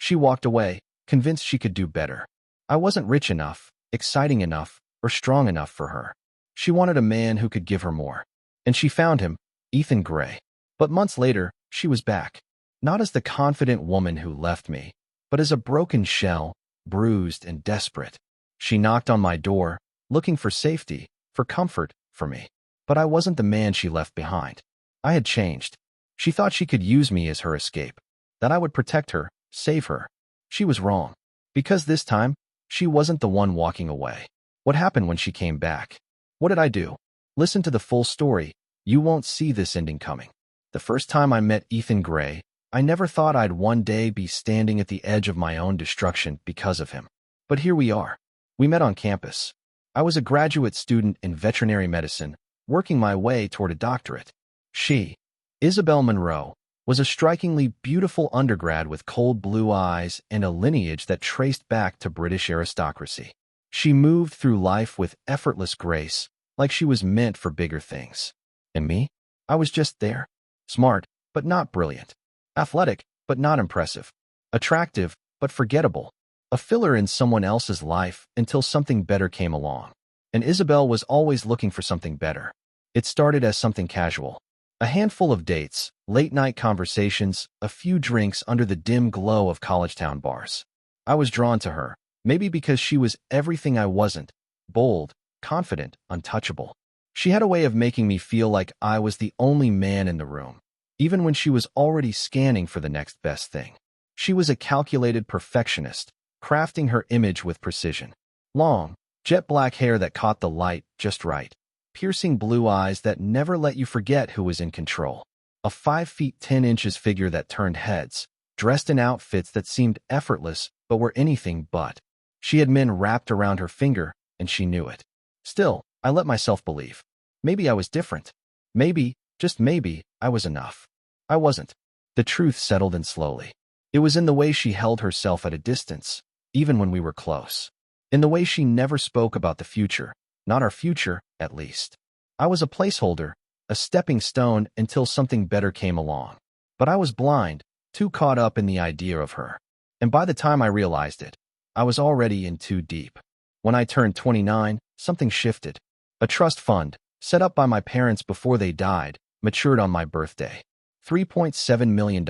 She walked away, convinced she could do better. I wasn't rich enough, exciting enough, or strong enough for her. She wanted a man who could give her more. And she found him, Ethan Gray. But months later, she was back. Not as the confident woman who left me, but as a broken shell, bruised and desperate. She knocked on my door, looking for safety, for comfort, for me. But I wasn't the man she left behind. I had changed. She thought she could use me as her escape, that I would protect her, save her. She was wrong. Because this time, she wasn't the one walking away. What happened when she came back? What did I do? Listen to the full story. You won't see this ending coming. The first time I met Ethan Gray, I never thought I'd one day be standing at the edge of my own destruction because of him. But here we are. We met on campus. I was a graduate student in veterinary medicine, working my way toward a doctorate. She, Isabel Monroe, was a strikingly beautiful undergrad with cold blue eyes and a lineage that traced back to British aristocracy. She moved through life with effortless grace, like she was meant for bigger things. And me? I was just there. Smart, but not brilliant. Athletic, but not impressive. Attractive, but forgettable. A filler in someone else's life until something better came along. And Isabel was always looking for something better. It started as something casual. A handful of dates, late-night conversations, a few drinks under the dim glow of college-town bars. I was drawn to her, maybe because she was everything I wasn't, bold, confident, untouchable. She had a way of making me feel like I was the only man in the room, even when she was already scanning for the next best thing. She was a calculated perfectionist, crafting her image with precision. Long, jet-black hair that caught the light just right. Piercing blue eyes that never let you forget who was in control. A 5 feet 10 inches figure that turned heads, dressed in outfits that seemed effortless but were anything but. She had men wrapped around her finger, and she knew it. Still, I let myself believe. Maybe I was different. Maybe, just maybe, I was enough. I wasn't. The truth settled in slowly. It was in the way she held herself at a distance, even when we were close. In the way she never spoke about the future, not our future, at least. I was a placeholder, a stepping stone until something better came along. But I was blind, too caught up in the idea of her. And by the time I realized it, I was already in too deep. When I turned 29, something shifted. A trust fund, set up by my parents before they died, matured on my birthday. $3.7 million.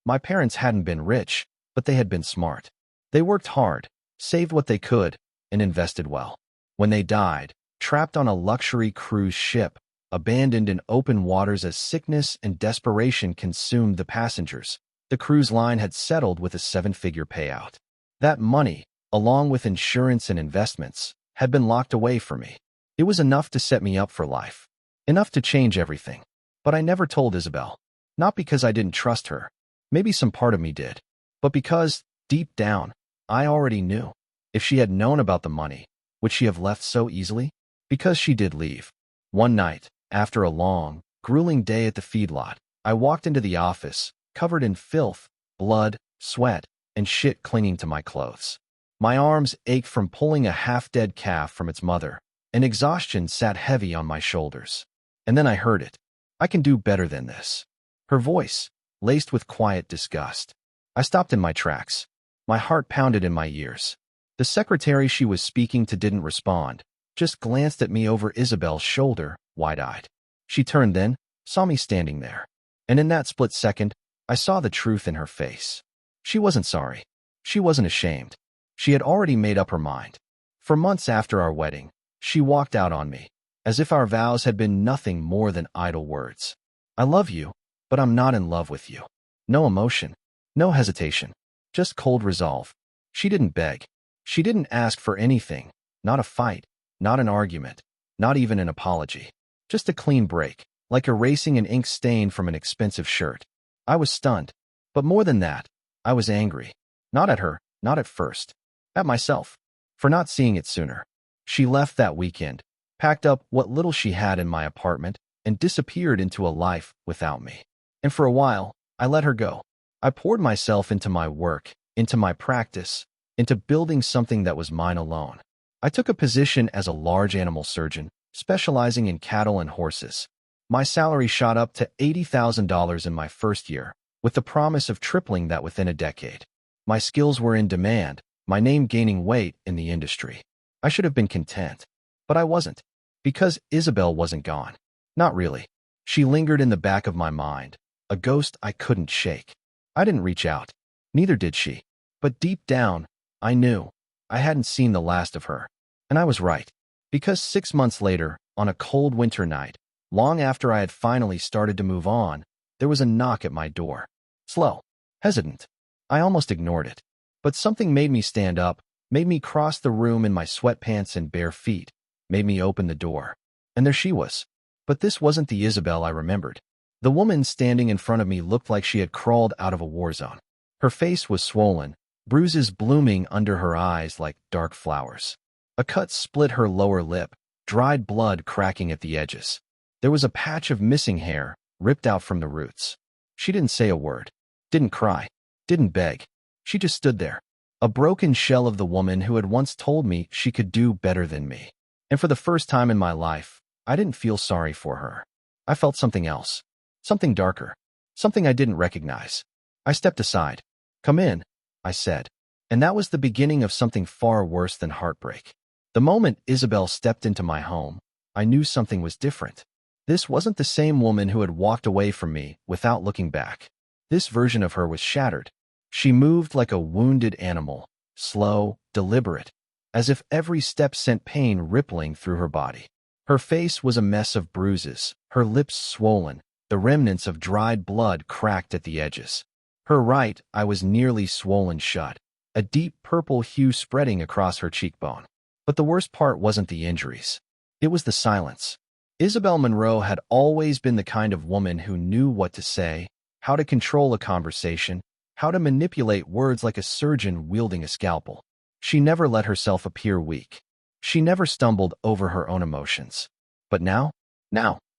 My parents hadn't been rich, but they had been smart. They worked hard, saved what they could, and invested well. When they died, trapped on a luxury cruise ship, abandoned in open waters as sickness and desperation consumed the passengers, the cruise line had settled with a 7-figure payout. That money, along with insurance and investments, had been locked away for me. It was enough to set me up for life. Enough to change everything. But I never told Isabel. Not because I didn't trust her. Maybe some part of me did. But because, deep down, I already knew. If she had known about the money, would she have left so easily? Because she did leave. One night, after a long, grueling day at the feedlot, I walked into the office, covered in filth, blood, sweat, and shit clinging to my clothes. My arms ached from pulling a half-dead calf from its mother, and exhaustion sat heavy on my shoulders. And then I heard it. I can do better than this. Her voice, laced with quiet disgust. I stopped in my tracks. My heart pounded in my ears. The secretary she was speaking to didn't respond, just glanced at me over Isabel's shoulder, wide-eyed. She turned then, saw me standing there. And in that split second, I saw the truth in her face. She wasn't sorry. She wasn't ashamed. She had already made up her mind. For months after our wedding, she walked out on me, as if our vows had been nothing more than idle words. I love you, but I'm not in love with you. No emotion. No hesitation. Just cold resolve. She didn't beg. She didn't ask for anything. Not a fight. Not an argument. Not even an apology. Just a clean break, like erasing an ink stain from an expensive shirt. I was stunned. But more than that, I was angry. Not at her, not at first. At myself. For not seeing it sooner. She left that weekend, packed up what little she had in my apartment, and disappeared into a life without me. And for a while, I let her go. I poured myself into my work, into my practice, into building something that was mine alone. I took a position as a large animal surgeon, specializing in cattle and horses. My salary shot up to $80,000 in my first year, with the promise of tripling that within a decade. My skills were in demand, my name gaining weight in the industry. I should have been content. But I wasn't. Because Isabel wasn't gone. Not really. She lingered in the back of my mind, a ghost I couldn't shake. I didn't reach out. Neither did she. But deep down, I knew. I hadn't seen the last of her. And I was right. Because 6 months later, on a cold winter night, long after I had finally started to move on, there was a knock at my door. Slow. Hesitant. I almost ignored it. But something made me stand up, made me cross the room in my sweatpants and bare feet, made me open the door. And there she was. But this wasn't the Isabel I remembered. The woman standing in front of me looked like she had crawled out of a war zone. Her face was swollen, bruises blooming under her eyes like dark flowers. A cut split her lower lip, dried blood cracking at the edges. There was a patch of missing hair, ripped out from the roots. She didn't say a word, didn't cry, didn't beg. She just stood there, a broken shell of the woman who had once told me she could do better than me. And for the first time in my life, I didn't feel sorry for her. I felt something else, something darker, something I didn't recognize. I stepped aside. "Come in," I said. And that was the beginning of something far worse than heartbreak. The moment Isabel stepped into my home, I knew something was different. This wasn't the same woman who had walked away from me without looking back. This version of her was shattered. She moved like a wounded animal, slow, deliberate, as if every step sent pain rippling through her body. Her face was a mess of bruises, her lips swollen, the remnants of dried blood cracked at the edges. Her right eye was nearly swollen shut, a deep purple hue spreading across her cheekbone. But the worst part wasn't the injuries. It was the silence. Isabel Monroe had always been the kind of woman who knew what to say, how to control a conversation, how to manipulate words like a surgeon wielding a scalpel. She never let herself appear weak. She never stumbled over her own emotions. But now,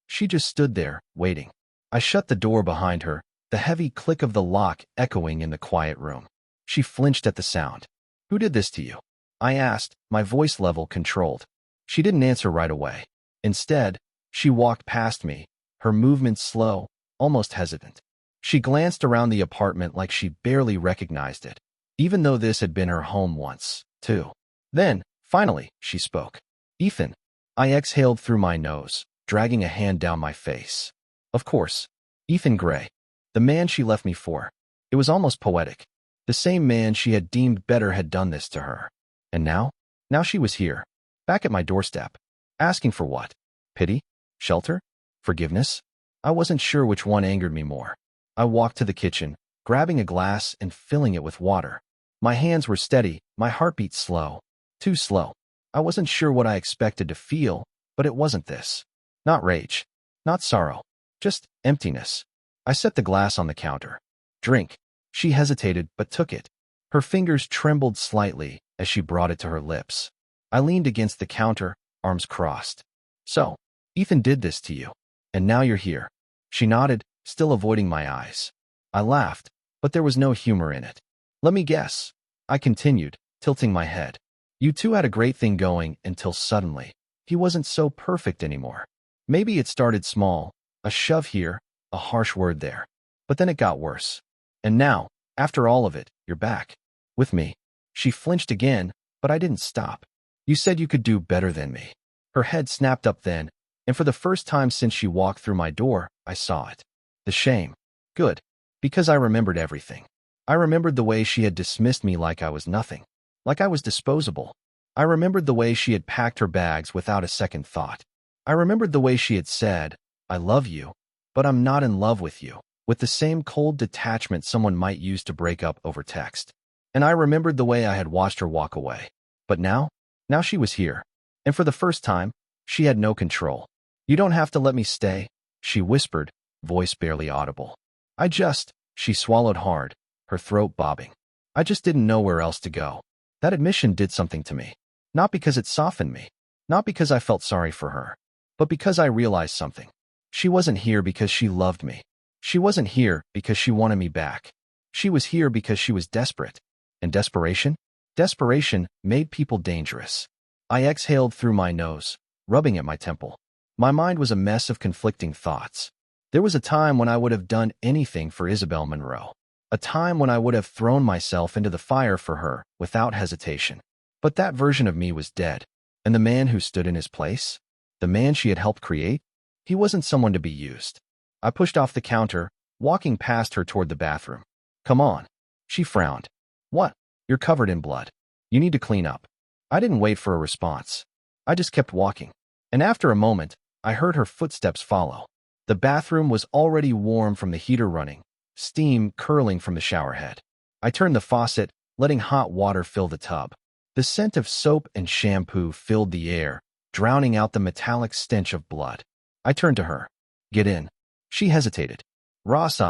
she just stood there, waiting. I shut the door behind her, the heavy click of the lock echoing in the quiet room. She flinched at the sound. "Who did this to you?" I asked, my voice level controlled. She didn't answer right away. Instead, she walked past me, her movements slow, almost hesitant. She glanced around the apartment like she barely recognized it, even though this had been her home once, too. Then, finally, she spoke. "Ethan." I exhaled through my nose, dragging a hand down my face. Of course, Ethan Gray. The man she left me for. It was almost poetic. The same man she had deemed better had done this to her. And now she was here, back at my doorstep. Asking for what? Pity? Shelter? Forgiveness? I wasn't sure which one angered me more. I walked to the kitchen, grabbing a glass and filling it with water. My hands were steady, my heartbeat slow. Too slow. I wasn't sure what I expected to feel, but it wasn't this. Not rage. Not sorrow. Just emptiness. I set the glass on the counter. "Drink." She hesitated, but took it. Her fingers trembled slightly as she brought it to her lips. I leaned against the counter, arms crossed. "So, Ethan did this to you. And now you're here." She nodded, still avoiding my eyes. I laughed, but there was no humor in it. "Let me guess," I continued, tilting my head. "You two had a great thing going until suddenly, he wasn't so perfect anymore. Maybe it started small, a shove here, a harsh word there. But then it got worse. And now, after all of it, you're back. With me." She flinched again, but I didn't stop. "You said you could do better than me." Her head snapped up then, and for the first time since she walked through my door, I saw it. The shame. Good. Because I remembered everything. I remembered the way she had dismissed me like I was nothing. Like I was disposable. I remembered the way she had packed her bags without a second thought. I remembered the way she had said, "I love you, but I'm not in love with you," with the same cold detachment someone might use to break up over text. And I remembered the way I had watched her walk away. But now she was here. And for the first time, she had no control. "You don't have to let me stay," she whispered, voice barely audible. She swallowed hard, her throat bobbing. "I just didn't know where else to go." That admission did something to me. Not because it softened me. Not because I felt sorry for her. But because I realized something. She wasn't here because she loved me. She wasn't here because she wanted me back. She was here because she was desperate. And desperation? Desperation made people dangerous. I exhaled through my nose, rubbing at my temple. My mind was a mess of conflicting thoughts. There was a time when I would have done anything for Isabel Monroe. A time when I would have thrown myself into the fire for her without hesitation. But that version of me was dead. And the man who stood in his place? The man she had helped create? He wasn't someone to be used. I pushed off the counter, walking past her toward the bathroom. Come on. She frowned. What? You're covered in blood. You need to clean up. I didn't wait for a response. I just kept walking. And after a moment, I heard her footsteps follow. The bathroom was already warm from the heater running, steam curling from the shower head. I turned the faucet, letting hot water fill the tub. The scent of soap and shampoo filled the air, drowning out the metallic stench of blood. I turned to her. Get in. She hesitated. Ross,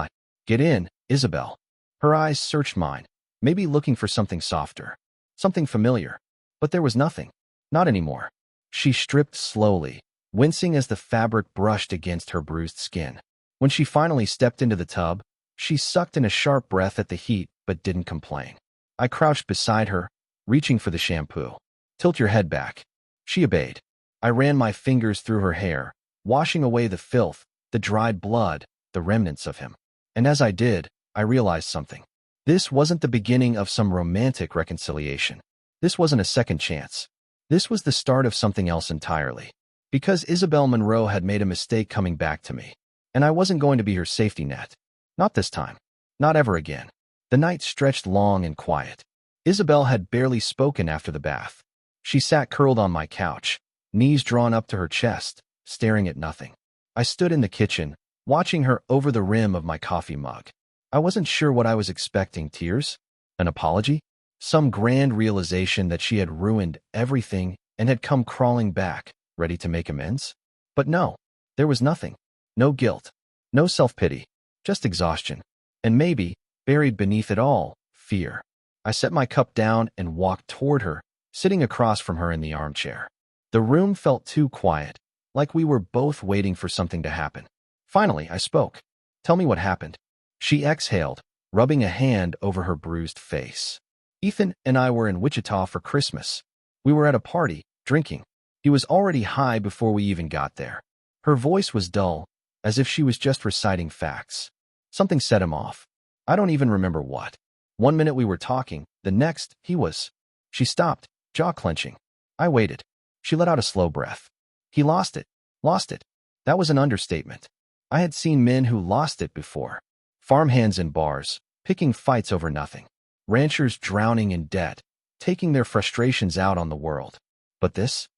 get in, Isabel. Her eyes searched mine, maybe looking for something softer, something familiar. But there was nothing. Not anymore. She stripped slowly, wincing as the fabric brushed against her bruised skin. When she finally stepped into the tub, she sucked in a sharp breath at the heat but didn't complain. I crouched beside her, reaching for the shampoo. Tilt your head back. She obeyed. I ran my fingers through her hair, washing away the filth, the dried blood, the remnants of him. And as I did, I realized something. This wasn't the beginning of some romantic reconciliation. This wasn't a second chance. This was the start of something else entirely. Because Isabel Monroe had made a mistake coming back to me. And I wasn't going to be her safety net. Not this time. Not ever again. The night stretched long and quiet. Isabel had barely spoken after the bath. She sat curled on my couch, knees drawn up to her chest, staring at nothing. I stood in the kitchen, watching her over the rim of my coffee mug. I wasn't sure what I was expecting. Tears? An apology? Some grand realization that she had ruined everything and had come crawling back, ready to make amends? But no, there was nothing. No guilt. No self-pity. Just exhaustion. And maybe, buried beneath it all, fear. I set my cup down and walked toward her, sitting across from her in the armchair. The room felt too quiet, like we were both waiting for something to happen. Finally, I spoke. Tell me what happened. She exhaled, rubbing a hand over her bruised face. Ethan and I were in Wichita for Christmas. We were at a party, drinking. He was already high before we even got there. Her voice was dull, as if she was just reciting facts. Something set him off. I don't even remember what. One minute we were talking, the next, he was. She stopped, jaw clenching. I waited. She let out a slow breath. He lost it. Lost it. That was an understatement. I had seen men who lost it before. Farmhands in bars, picking fights over nothing. Ranchers drowning in debt, taking their frustrations out on the world. But this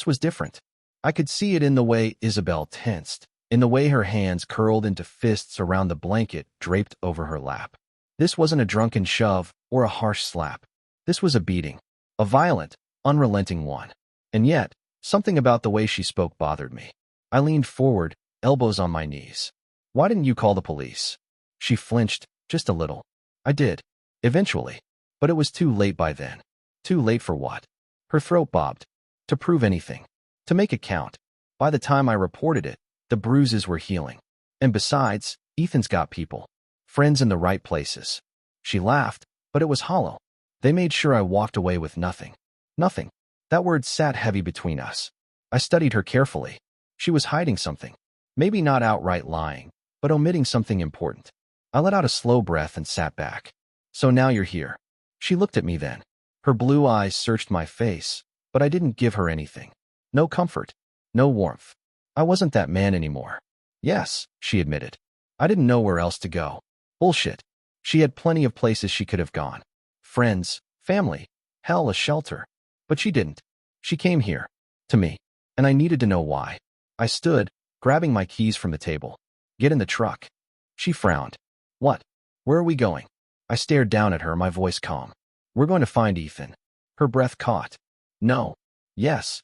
was different. I could see it in the way Isabel tensed, in the way her hands curled into fists around the blanket draped over her lap. This wasn't a drunken shove or a harsh slap. This was a beating. A violent, unrelenting one. And yet, something about the way she spoke bothered me. I leaned forward, elbows on my knees. Why didn't you call the police? She flinched, just a little. I did. Eventually. But it was too late by then. Too late for what? Her throat bobbed. To prove anything. To make it count. By the time I reported it, the bruises were healing. And besides, Ethan's got people. Friends in the right places. She laughed, but it was hollow. They made sure I walked away with nothing. Nothing. That word sat heavy between us. I studied her carefully. She was hiding something. Maybe not outright lying, but omitting something important. I let out a slow breath and sat back. So now you're here. She looked at me then. Her blue eyes searched my face, but I didn't give her anything. No comfort. No warmth. I wasn't that man anymore. Yes, she admitted. I didn't know where else to go. Bullshit. She had plenty of places she could have gone. Friends, family, hell, a shelter. But she didn't. She came here. To me. And I needed to know why. I stood, grabbing my keys from the table. Get in the truck. She frowned. What? Where are we going? I stared down at her, my voice calm. We're going to find Ethan. Her breath caught. No. Yes.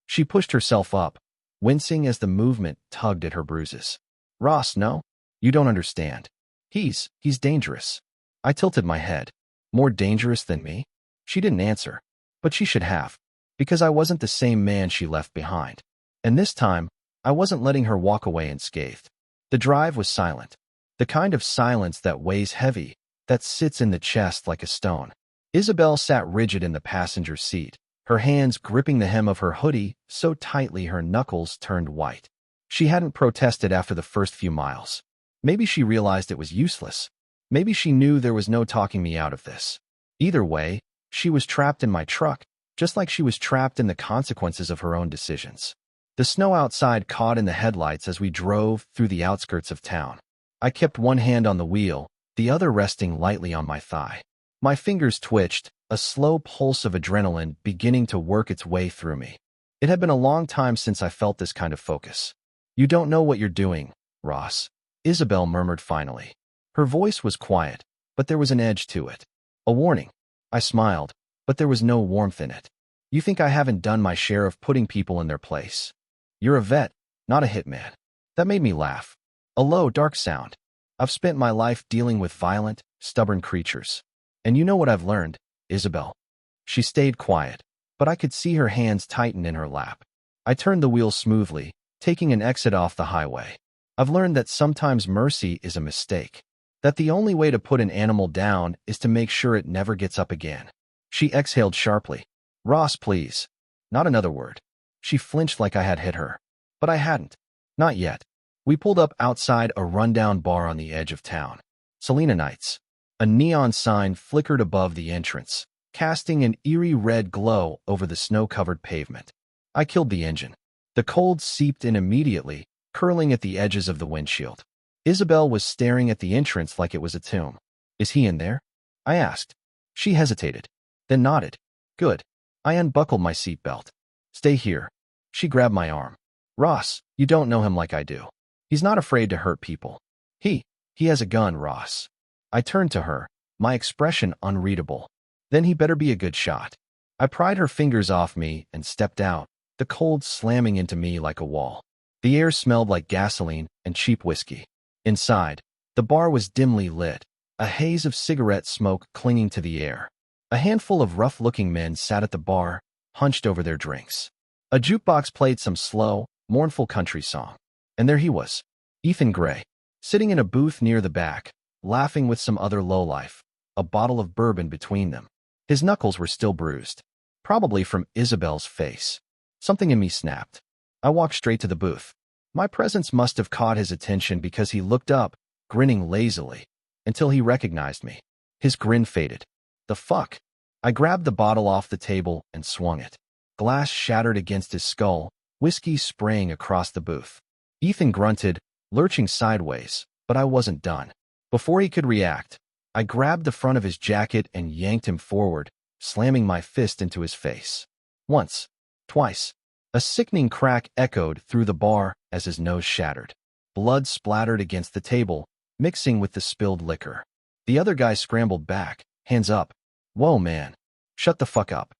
She pushed herself up, wincing as the movement tugged at her bruises. Ross, no? You don't understand. He's dangerous. I tilted my head. More dangerous than me? She didn't answer. But she should have. Because I wasn't the same man she left behind. And this time, I wasn't letting her walk away unscathed. The drive was silent. The kind of silence that weighs heavy, that sits in the chest like a stone. Isabel sat rigid in the passenger seat, her hands gripping the hem of her hoodie so tightly her knuckles turned white. She hadn't protested after the first few miles. Maybe she realized it was useless. Maybe she knew there was no talking me out of this. Either way, she was trapped in my truck, just like she was trapped in the consequences of her own decisions. The snow outside caught in the headlights as we drove through the outskirts of town. I kept one hand on the wheel, the other resting lightly on my thigh. My fingers twitched, a slow pulse of adrenaline beginning to work its way through me. It had been a long time since I felt this kind of focus. "You don't know what you're doing, Ross," Isabel murmured finally. Her voice was quiet, but there was an edge to it. A warning. I smiled, but there was no warmth in it. "You think I haven't done my share of putting people in their place? You're a vet, not a hitman." That made me laugh. A low, dark sound. "I've spent my life dealing with violent, stubborn creatures. And you know what I've learned, Isabel?" She stayed quiet, but I could see her hands tighten in her lap. I turned the wheel smoothly, taking an exit off the highway. "I've learned that sometimes mercy is a mistake. That the only way to put an animal down is to make sure it never gets up again." She exhaled sharply. "Ross, please." Not another word. She flinched like I had hit her. But I hadn't. Not yet. We pulled up outside a rundown bar on the edge of town. Selena Nights. A neon sign flickered above the entrance, casting an eerie red glow over the snow-covered pavement. I killed the engine. The cold seeped in immediately, curling at the edges of the windshield. Isabel was staring at the entrance like it was a tomb. "Is he in there?" I asked. She hesitated, then nodded. "Good." I unbuckled my seatbelt. "Stay here." She grabbed my arm. "Ross, you don't know him like I do. He's not afraid to hurt people. He has a gun, Ross." I turned to her, my expression unreadable. "Then he better be a good shot." I pried her fingers off me and stepped out, the cold slamming into me like a wall. The air smelled like gasoline and cheap whiskey. Inside, the bar was dimly lit, a haze of cigarette smoke clinging to the air. A handful of rough-looking men sat at the bar, hunched over their drinks. A jukebox played some slow, mournful country song. And there he was, Ethan Gray, sitting in a booth near the back, laughing with some other lowlife, a bottle of bourbon between them. His knuckles were still bruised, probably from Isabel's face. Something in me snapped. I walked straight to the booth. My presence must have caught his attention because he looked up, grinning lazily, until he recognized me. His grin faded. "The fuck?" I grabbed the bottle off the table and swung it. Glass shattered against his skull, whiskey spraying across the booth. Ethan grunted, lurching sideways, but I wasn't done. Before he could react, I grabbed the front of his jacket and yanked him forward, slamming my fist into his face. Once, twice. A sickening crack echoed through the bar as his nose shattered. Blood splattered against the table, mixing with the spilled liquor. The other guy scrambled back, hands up. "Whoa, man. Shut the fuck up."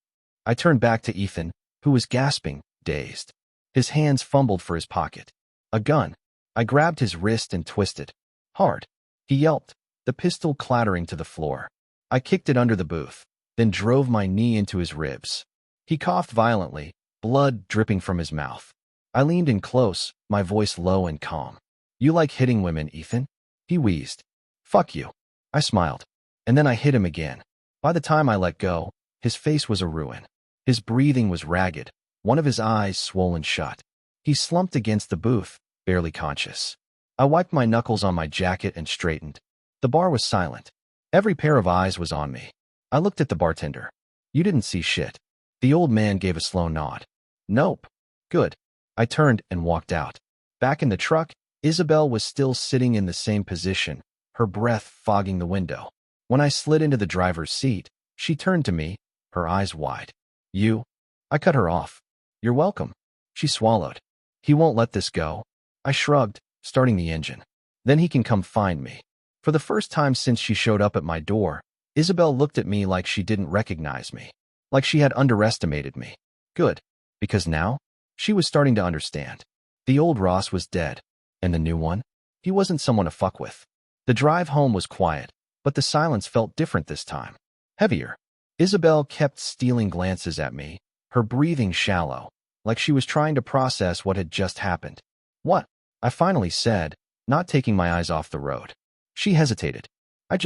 I turned back to Ethan, who was gasping, dazed. His hands fumbled for his pocket. A gun. I grabbed his wrist and twisted. Hard. He yelped, the pistol clattering to the floor. I kicked it under the booth, then drove my knee into his ribs. He coughed violently, blood dripping from his mouth. I leaned in close, my voice low and calm. "You like hitting women, Ethan?" He wheezed. "Fuck you." I smiled. And then I hit him again. By the time I let go, his face was a ruin. His breathing was ragged, one of his eyes swollen shut. He slumped against the booth, barely conscious. I wiped my knuckles on my jacket and straightened. The bar was silent. Every pair of eyes was on me. I looked at the bartender. "You didn't see shit." The old man gave a slow nod. "Nope." "Good." I turned and walked out. Back in the truck, Isabel was still sitting in the same position, her breath fogging the window. When I slid into the driver's seat, she turned to me, her eyes wide. "You?" I cut her off. "You're welcome." She swallowed. "He won't let this go." I shrugged, starting the engine. "Then he can come find me." For the first time since she showed up at my door, Isabel looked at me like she didn't recognize me, like she had underestimated me. Good, because now, she was starting to understand. The old Ross was dead, and the new one? He wasn't someone to fuck with. The drive home was quiet, but the silence felt different this time. Heavier. Isabel kept stealing glances at me, her breathing shallow, like she was trying to process what had just happened. "What?" I finally said, not taking my eyes off the road. She hesitated. I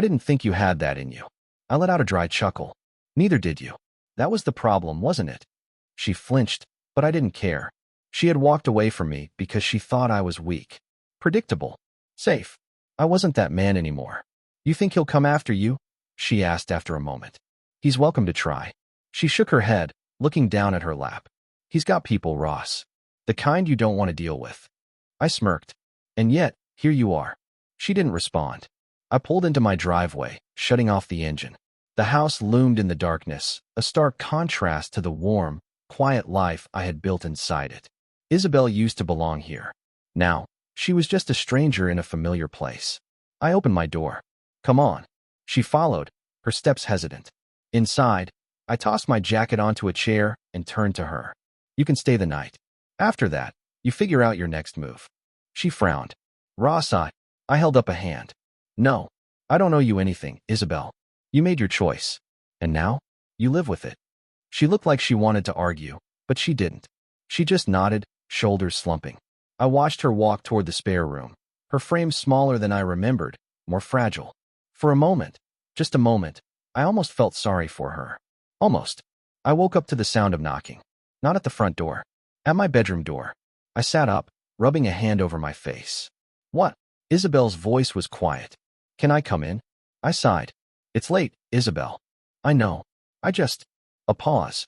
didn't think you had that in you." I let out a dry chuckle. "Neither did you. That was the problem, wasn't it?" She flinched, but I didn't care. She had walked away from me because she thought I was weak. Predictable. Safe. I wasn't that man anymore. You think he'll come after you? She asked after a moment. He's welcome to try. She shook her head, looking down at her lap. He's got people, Ross. The kind you don't want to deal with. I smirked. And yet, here you are. She didn't respond. I pulled into my driveway, shutting off the engine. The house loomed in the darkness, a stark contrast to the warm, quiet life I had built inside it. Isabel used to belong here. Now, she was just a stranger in a familiar place. I opened my door. Come on. She followed, her steps hesitant. Inside, I tossed my jacket onto a chair and turned to her. You can stay the night. After that, you figure out your next move. She frowned. Ross, I held up a hand. No, I don't owe you anything, Isabel. You made your choice. And now, you live with it. She looked like she wanted to argue, but she didn't. She just nodded, shoulders slumping. I watched her walk toward the spare room, her frame smaller than I remembered, more fragile. For a moment, just a moment, I almost felt sorry for her. Almost. I woke up to the sound of knocking. Not at the front door. At my bedroom door. I sat up, rubbing a hand over my face. What? Isabel's voice was quiet. Can I come in? I sighed. It's late, Isabel. I know. A pause.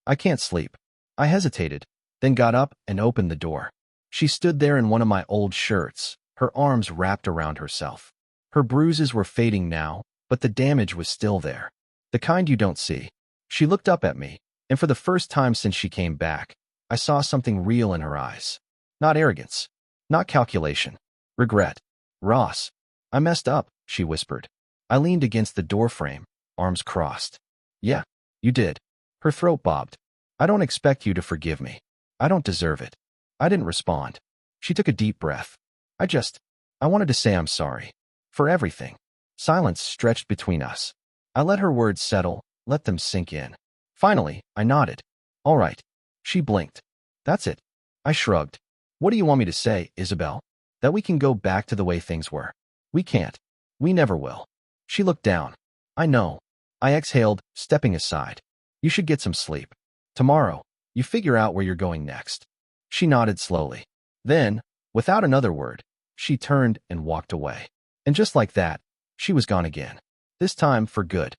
I can't sleep. I hesitated, then got up and opened the door. She stood there in one of my old shirts, her arms wrapped around herself. Her bruises were fading now, but the damage was still there. The kind you don't see. She looked up at me, and for the first time since she came back, I saw something real in her eyes. Not arrogance. Not calculation. Regret. Ross. I messed up, she whispered. I leaned against the doorframe, arms crossed. Yeah, you did. Her throat bobbed. I don't expect you to forgive me. I don't deserve it. I didn't respond. She took a deep breath. I wanted to say I'm sorry. For everything. Silence stretched between us. I let her words settle, let them sink in. Finally, I nodded. All right. She blinked. That's it. I shrugged. What do you want me to say, Isabel? That we can go back to the way things were. We can't. We never will. She looked down. I know. I exhaled, stepping aside. You should get some sleep. Tomorrow, you figure out where you're going next. She nodded slowly. Then, without another word, she turned and walked away. And just like that, she was gone again. This time for good.